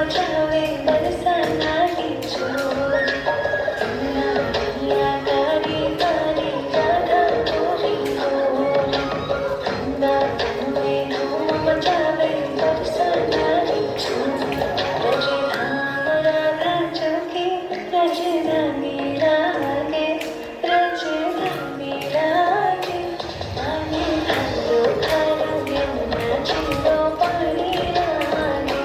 मचावे बरसाना की चोर दुनिया कारी कारी राधा गोरी गोरी गंगा में धूम मचावे बरसाना की चोर रजे धाम राधा चौकी रजे धामी रागे रजे धामी रागे पानी खारो खारो यमुना चिलो पानी रागे